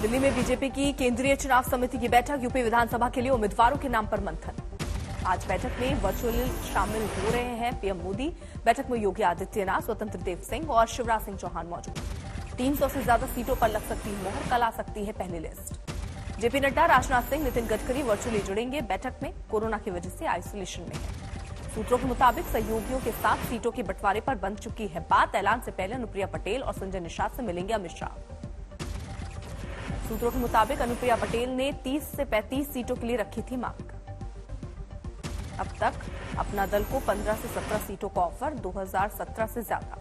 दिल्ली में बीजेपी की केंद्रीय चुनाव समिति की बैठक, यूपी विधानसभा के लिए उम्मीदवारों के नाम पर मंथन। आज बैठक में वर्चुअल शामिल हो रहे हैं पीएम मोदी। बैठक में योगी आदित्यनाथ, स्वतंत्र देव सिंह और शिवराज सिंह चौहान मौजूद। 300 से ज्यादा सीटों पर लग सकती है मोहर, कल आ सकती है पहली list. JP Nadda, Rajnath Singh, Nitin Gadkari virtually जुड़ेंगे। बैठक में कोरोना की वजह से आइसोलेशन में है। सूत्रों के मुताबिक सहयोगियों के साथ सीटों के बंटवारे पर बन चुकी है बात। ऐलान से पहले अनुप्रिया पटेल और संजय निषाद से मिलेंगे अमित शाह। सूत्रों के मुताबिक अनुप्रिया पटेल ने 30 से 35 सीटों के लिए रखी थी मांग। अब तक अपना दल को 15 से 17 सीटों का ऑफर, 2017 से ज्यादा।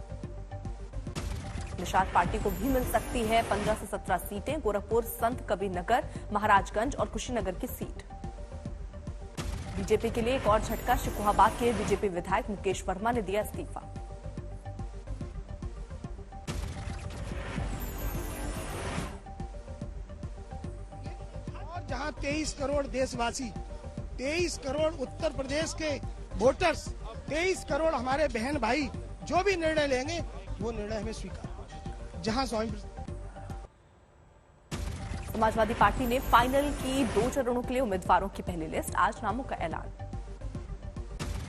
निषाद पार्टी को भी मिल सकती है 15 से 17 सीटें, गोरखपुर, संत कबीर नगर, महाराजगंज और कुशीनगर की सीट। बीजेपी के लिए एक और झटका, शिकोहाबाद के बीजेपी विधायक मुकेश वर्मा ने दिया इस्तीफा। जहां 23 करोड़ देशवासी, 23 करोड़ उत्तर प्रदेश के वोटर्स, 23 करोड़ हमारे बहन भाई जो भी निर्णय लेंगे वो निर्णय हमें स्वीकार। जहां समाजवादी पार्टी ने फाइनल की 2 चरणों के लिए उम्मीदवारों की पहली लिस्ट, आज नामों का ऐलान।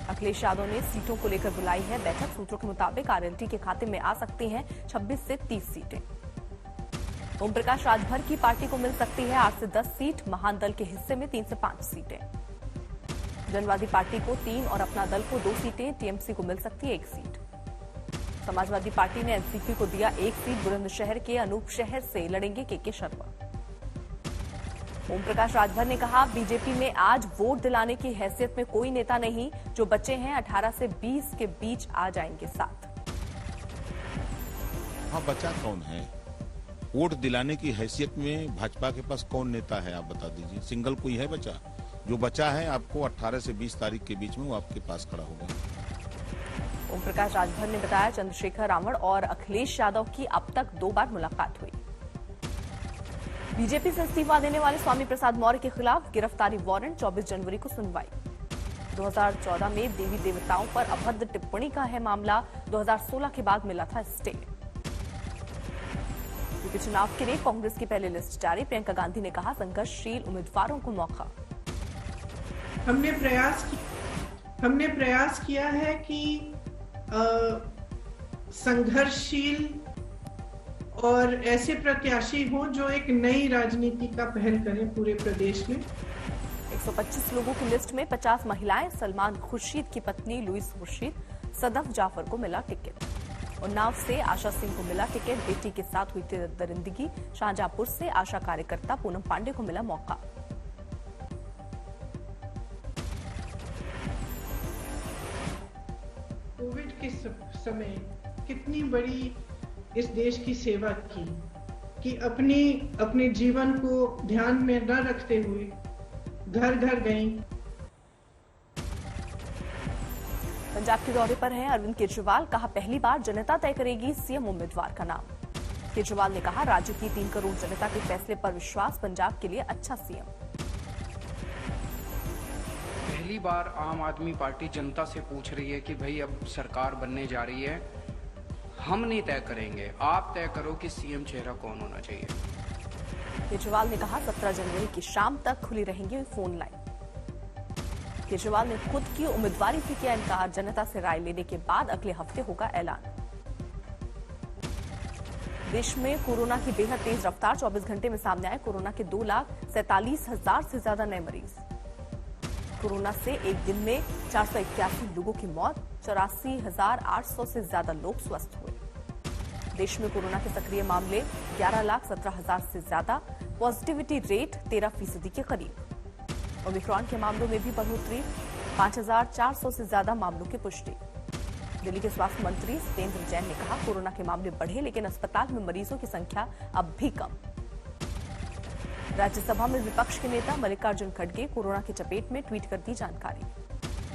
अखिलेश यादव ने सीटों को लेकर बुलाई है बैठक। सूत्रों के मुताबिक आरएलटी के खाते में आ सकती हैं 26 से 30 सीटें। ओम प्रकाश राजभर की पार्टी को मिल सकती है 8 से 10 सीट, महान दल के हिस्से में 3 से 5 सीटें। जनवादी पार्टी को 3 और अपना दल को 2 सीटें, टीएमसी को मिल सकती है 1 सीट। समाजवादी पार्टी ने एनसीपी को दिया 1 सीट, बुलंदशहर के अनूप शहर से लड़ेंगे के शर्मा। ओम प्रकाश राजभर ने कहा, बीजेपी में आज वोट दिलाने की हैसियत में कोई नेता नहीं, जो बच्चे हैं 18 से 20 के बीच आ जाएंगे साथ। हाँ, बचा कौन है? वोट दिलाने की हैसियत में भाजपा के पास कौन नेता है, आप बता दीजिए। सिंगल कोई है बचा? जो बचा है आपको 18 से 20 तारीख के बीच में वो आपके पास खड़ा होगा। ओम प्रकाश राजभर ने बताया, चंद्रशेखर रावण और अखिलेश यादव की अब तक 2 बार मुलाकात हुई। बीजेपी से इस्तीफा देने वाले स्वामी प्रसाद मौर्य के खिलाफ गिरफ्तारी वारंट, 24 जनवरी को सुनवाई। 2014 में देवी देवताओं पर अभद्र टिप्पणी का है मामला, 2016 के बाद मिला था स्टे। यूपी चुनाव के लिए कांग्रेस की पहली लिस्ट जारी, प्रियंका गांधी ने कहा, संघर्षशील उम्मीदवारों को मौका। हमने प्रयास किया है कि संघर्षशील और ऐसे प्रत्याशी हों जो एक नई राजनीति का पहल करें पूरे प्रदेश में। 125 लोगों की लिस्ट में 50 महिलाएं, सलमान खुर्शीद की पत्नी लुइस खुर्शीद, सदफ जाफर को मिला टिकट। उन्नाव से आशा सिंह को मिला टिकट, बेटी के साथ हुई दरिंदगी। शाहजहांपुर से आशा कार्यकर्ता पूनम पांडे को मिला मौका। कोविड के समय कितनी बड़ी इस देश की सेवा की कि अपने जीवन को ध्यान में न रखते हुए घर घर गईं। पंजाब के दौरे पर हैं अरविंद केजरीवाल, कहा, पहली बार जनता तय करेगी सीएम उम्मीदवार का नाम। केजरीवाल ने कहा, राज्य की 3 करोड़ जनता के फैसले पर विश्वास, पंजाब के लिए अच्छा सीएम। पहली बार आम आदमी पार्टी जनता से पूछ रही है कि भाई अब सरकार बनने जा रही है, हम नहीं तय करेंगे, आप तय करो कि सीएम चेहरा कौन होना चाहिए। केजरीवाल ने कहा, 17 जनवरी की शाम तक खुली रहेंगी फोन लाइन। केजरीवाल ने खुद की उम्मीदवारी से किया इनकार, जनता से राय लेने के बाद अगले हफ्ते होगा ऐलान। देश में कोरोना की बेहद तेज रफ्तार, 24 घंटे में सामने आए कोरोना के 2,47,000 से ज्यादा नए मरीज। कोरोना से एक दिन में 481 लोगों की मौत, 84,800 से ज्यादा लोग स्वस्थ हुए। देश में कोरोना के सक्रिय मामले 11,17,000 से ज्यादा, पॉजिटिविटी रेट 13% के करीब। ओमिक्रॉन के मामलों में भी बढ़ोतरी, 5,400 से ज्यादा मामलों की पुष्टि। दिल्ली के स्वास्थ्य मंत्री सत्येंद्र जैन ने कहा, कोरोना के मामले बढ़े लेकिन अस्पताल में मरीजों की संख्या अब भी कम। राज्यसभा में विपक्ष के नेता मल्लिकार्जुन खड़गे कोरोना की चपेट में, ट्वीट कर दी जानकारी।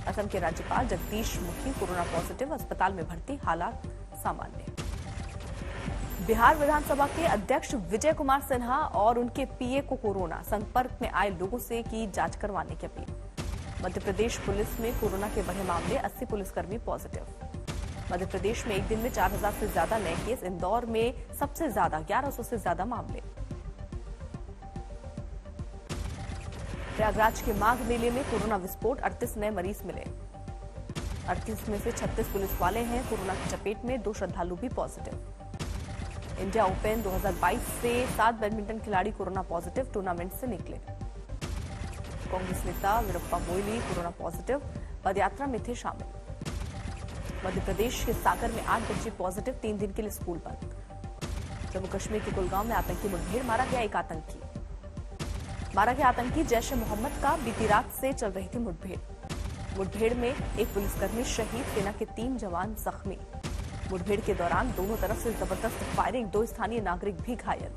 असम के राज्यपाल जगदीश मुखी कोरोना पॉजिटिव, अस्पताल में भर्ती, हालात सामान्य। बिहार विधानसभा के अध्यक्ष विजय कुमार सिन्हा और उनके पीए को कोरोना, संपर्क में आए लोगों से की जांच करवाने की अपील। मध्य प्रदेश पुलिस में कोरोना के बढ़े मामले, 80 पुलिसकर्मी पॉजिटिव। मध्य प्रदेश में एक दिन में 4,000 से ज्यादा नए केस, इंदौर में सबसे ज्यादा 1,100 से ज्यादा मामले। प्रयागराज के माघ मेले में कोरोना विस्फोट, 38 नए मरीज मिले। 38 में से 36 पुलिस वाले हैं कोरोना की चपेट में, 2 श्रद्धालु भी पॉजिटिव। इंडिया ओपन 2022 से 7 बैडमिंटन खिलाड़ी कोरोना पॉजिटिव, टूर्नामेंट से निकले। कांग्रेस नेता वीरप्पा मोइली कोरोना पॉजिटिव, पदयात्रा में थे शामिल। मध्य प्रदेश के सागर में 8 बच्चे पॉजिटिव, 3 दिन के लिए स्कूल बंद। जम्मू कश्मीर के कुलगांव में आतंकी मुठभेड़, मारा गया एक आतंकी। जैश ए मोहम्मद का बीती रात से चल रही थी मुठभेड़ में एक पुलिसकर्मी शहीद, सेना के 3 जवान जख्मी। मुठभेड़ के दौरान दोनों तरफ से जबरदस्त फायरिंग, 2 स्थानीय नागरिक भी घायल।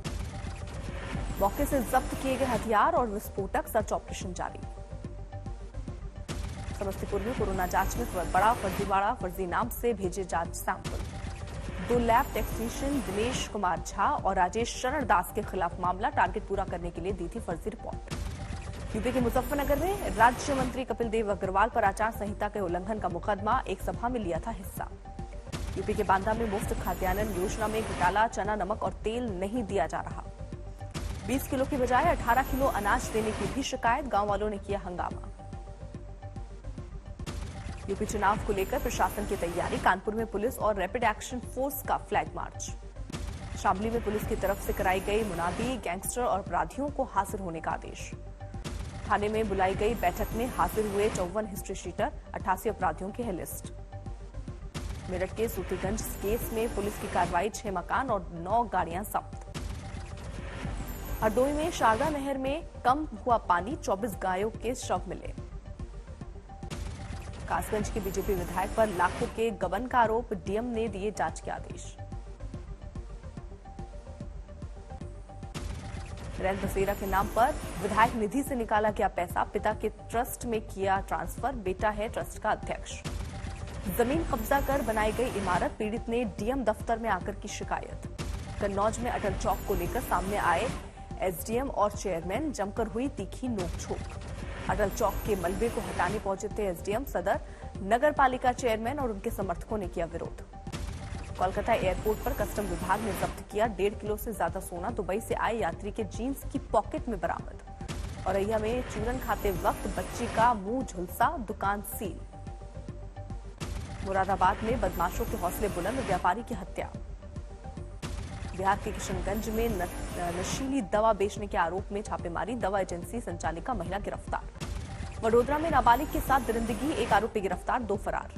मौके से जब्त किए गए हथियार और विस्फोटक, सर्च ऑपरेशन जारी। समस्तीपुर में कोरोना जांच में बड़ा फर्जीवाड़ा, फर्जी नाम से भेजे जांच sample. 2 lab technician Dinesh Kumar Jha और राजेश शरण दास के खिलाफ मामला, टारगेट पूरा करने के लिए दी थी फर्जी रिपोर्ट। यूपी के मुजफ्फरनगर में राज्य मंत्री कपिल देव अग्रवाल पर आचार संहिता के उल्लंघन का मुकदमा, एक सभा में लिया था हिस्सा। यूपी के बांदा में मुफ्त खाद्यान्न योजना में घोटाला, चना, नमक और तेल नहीं दिया जा रहा। 20 किलो की बजाय 18 किलो अनाज देने की भी शिकायत, गांव वालों ने किया हंगामा। यूपी चुनाव को लेकर प्रशासन की तैयारी, कानपुर में पुलिस और रैपिड एक्शन फोर्स का फ्लैग मार्च। शामली में पुलिस की तरफ से कराई गई मुनादी, गैंगस्टर और अपराधियों को हाजिर होने का आदेश। थाने में बुलाई गई बैठक में हाजिर हुए 54 हिस्ट्री शीटर, 88 अपराधियों की है लिस्ट। मेरठ के सूतीगंज केस में पुलिस की कार्रवाई, 6 मकान और 9 गाड़ियां जब्त। हरदोई में शारदा नहर में कम हुआ पानी, 24 गायों के शव मिले। कासगंज के बीजेपी विधायक पर लाखों के गबन का आरोप, डीएम ने दिए जांच के आदेश। रैन बसेरा के नाम पर विधायक निधि से निकाला गया पैसा, पिता के ट्रस्ट में किया ट्रांसफर, बेटा है ट्रस्ट का अध्यक्ष। जमीन कब्जा कर बनाई गई इमारत, पीड़ित ने डीएम दफ्तर में आकर की शिकायत। कन्नौज में अटल चौक को लेकर सामने आए एसडीएम और चेयरमैन, जमकर हुई तीखी नोकझोंक। अटल चौक के मलबे को हटाने पहुंचे थे एसडीएम, सदर, नगर पालिका चेयरमैन और उनके समर्थकों ने किया विरोध। कोलकाता एयरपोर्ट पर कस्टम विभाग ने जब्त किया 1.5 किलो से ज्यादा सोना, दुबई से आए यात्री के जीन्स की पॉकेट में बरामद। औरैया में चूरन खाते वक्त बच्ची का मुंह झुलसा, दुकान सील। मुरादाबाद में बदमाशों के हौसले बुलंद, व्यापारी की हत्या। बिहार के किशनगंज में नशीली दवा बेचने के आरोप में छापेमारी, दवा एजेंसी संचालिका महिला गिरफ्तार। वडोदरा में नाबालिग के साथ दरिंदगी, एक आरोपी गिरफ्तार, 2 फरार।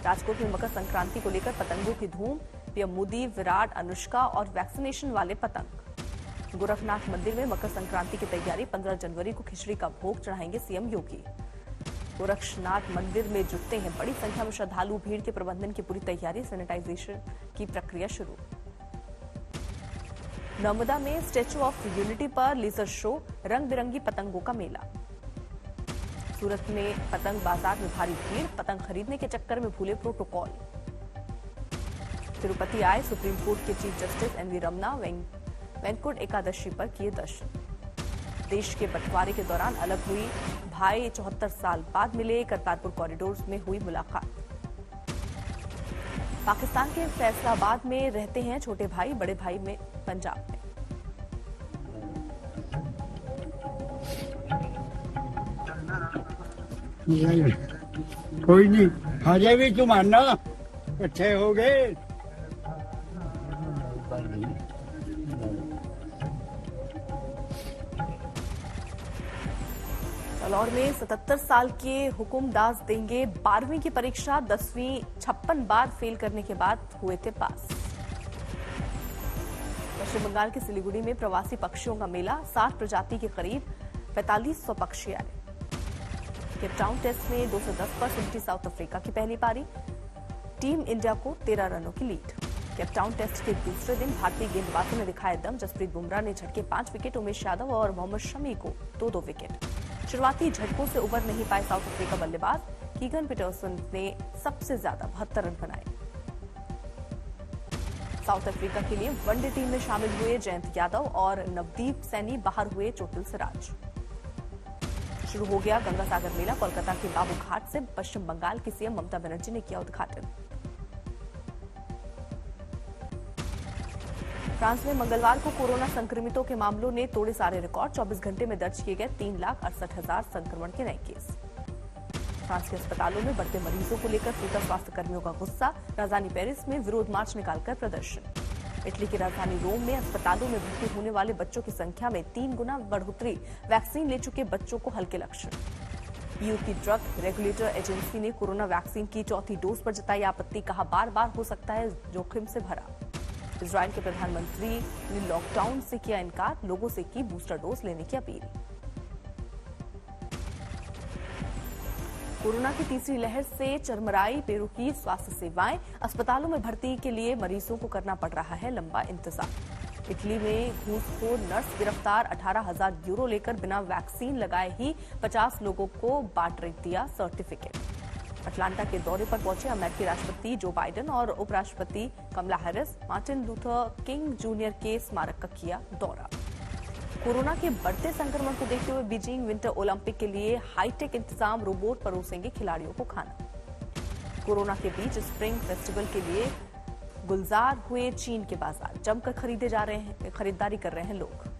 राजकोट में मकर संक्रांति को लेकर पतंगों की धूम, पीएम मोदी, विराट, अनुष्का और वैक्सीनेशन वाले पतंग। गोरखनाथ मंदिर में मकर संक्रांति की तैयारी, 15 जनवरी को खिचड़ी का भोग चढ़ाएंगे सीएम योगी। गोरक्षनाथ मंदिर में जुटते हैं बड़ी संख्या में श्रद्धालु, भीड़ के प्रबंधन की पूरी तैयारी, सैनिटाइजेशन की प्रक्रिया शुरू। नर्मदा में स्टैच्यू ऑफ यूनिटी पर लेजर शो, रंग बिरंगी पतंगों का मेला। सूरत में पतंग बाजार में भारी भीड़, पतंग खरीदने के चक्कर में भूले प्रोटोकॉल। तिरुपति आए सुप्रीम कोर्ट के चीफ जस्टिस एनवी रमना, वैंकुट एकादशी पर किए दर्शन। देश के बंटवारे के दौरान अलग हुई भाई, 74 साल बाद मिले, करतारपुर कॉरिडोर में हुई मुलाकात। पाकिस्तान के फैसलाबाद में रहते हैं छोटे भाई, बड़े भाई में पंजाब में। कोई नहीं, हजे भी तुम आना, अच्छे हो गए। जालौर में 77 साल के हुकुमदास देंगे 12वीं की परीक्षा, 10वीं 56 बार फेल करने के बाद हुए थे पास। पश्चिम बंगाल के सिलीगुड़ी में प्रवासी पक्षियों का मेला, 60 प्रजाति के करीब 4500 पक्षी आए। केपटाउन टेस्ट में 210 पर सिमटी साउथ अफ्रीका की पहली पारी, टीम इंडिया को 13 रनों की लीड। केपटाउन टेस्ट के दूसरे दिन भारतीय गेंदबाजों ने दिखाया दम, जसप्रीत बुमराह ने झटके 5 विकेट, उमेश यादव और मोहम्मद शमी को 2-2 विकेट। शुरुआती झटकों से उबर नहीं पाए साउथ अफ्रीका बल्लेबाज, कीगन पीटरसन ने सबसे ज्यादा 72 रन बनाए। साउथ अफ्रीका के लिए वनडे टीम में शामिल हुए जयंत यादव और नवदीप सैनी, बाहर हुए चोटिल सिराज। शुरू हो गया गंगा सागर मेला, कोलकाता के बाबू घाट से पश्चिम बंगाल की सीएम ममता बनर्जी ने किया उद्घाटन। फ्रांस में मंगलवार को कोरोना संक्रमितों के मामलों ने तोड़े सारे रिकॉर्ड। 24 घंटे में दर्ज किए गए 3,68,000 संक्रमण के नए केस। फ्रांस के अस्पतालों में बढ़ते मरीजों को लेकर फूटा स्वास्थ्य कर्मियों का गुस्सा। राजधानी पेरिस में विरोध मार्च निकालकर प्रदर्शन। इटली की राजधानी रोम में अस्पतालों में भर्ती होने वाले बच्चों की संख्या में 3 गुना बढ़ोतरी। वैक्सीन ले चुके बच्चों को हल्के लक्षण। ईयू की ड्रग रेगुलेटर एजेंसी ने कोरोना वैक्सीन की चौथी डोज पर जताई आपत्ति। कहा बार बार हो सकता है जोखिम से भरा। इजराइल के प्रधानमंत्री ने लॉकडाउन से किया इनकार। लोगों से की बूस्टर डोज लेने की अपील। कोरोना की तीसरी लहर से चरमराई पेरू की स्वास्थ्य सेवाएं। अस्पतालों में भर्ती के लिए मरीजों को करना पड़ रहा है लंबा इंतजार। इटली में घूसखोर नर्स गिरफ्तार। 18,000 यूरो लेकर बिना वैक्सीन लगाए ही 50 लोगों को बांट दिया सर्टिफिकेट। अटलांटा के दौरे पर पहुंचे अमेरिकी राष्ट्रपति जो बाइडेन और उपराष्ट्रपति Kamala Harris. Martin Luther King junior के स्मारक का किया दौरा। कोरोना के बढ़ते संक्रमण को देखते हुए बीजिंग विंटर ओलंपिक के लिए हाईटेक इंतजाम। रोबोट परोसेंगे खिलाड़ियों को खाना। कोरोना के बीच स्प्रिंग फेस्टिवल के लिए गुलजार हुए चीन के बाजार। जमकर खरीदारी कर रहे हैं लोग।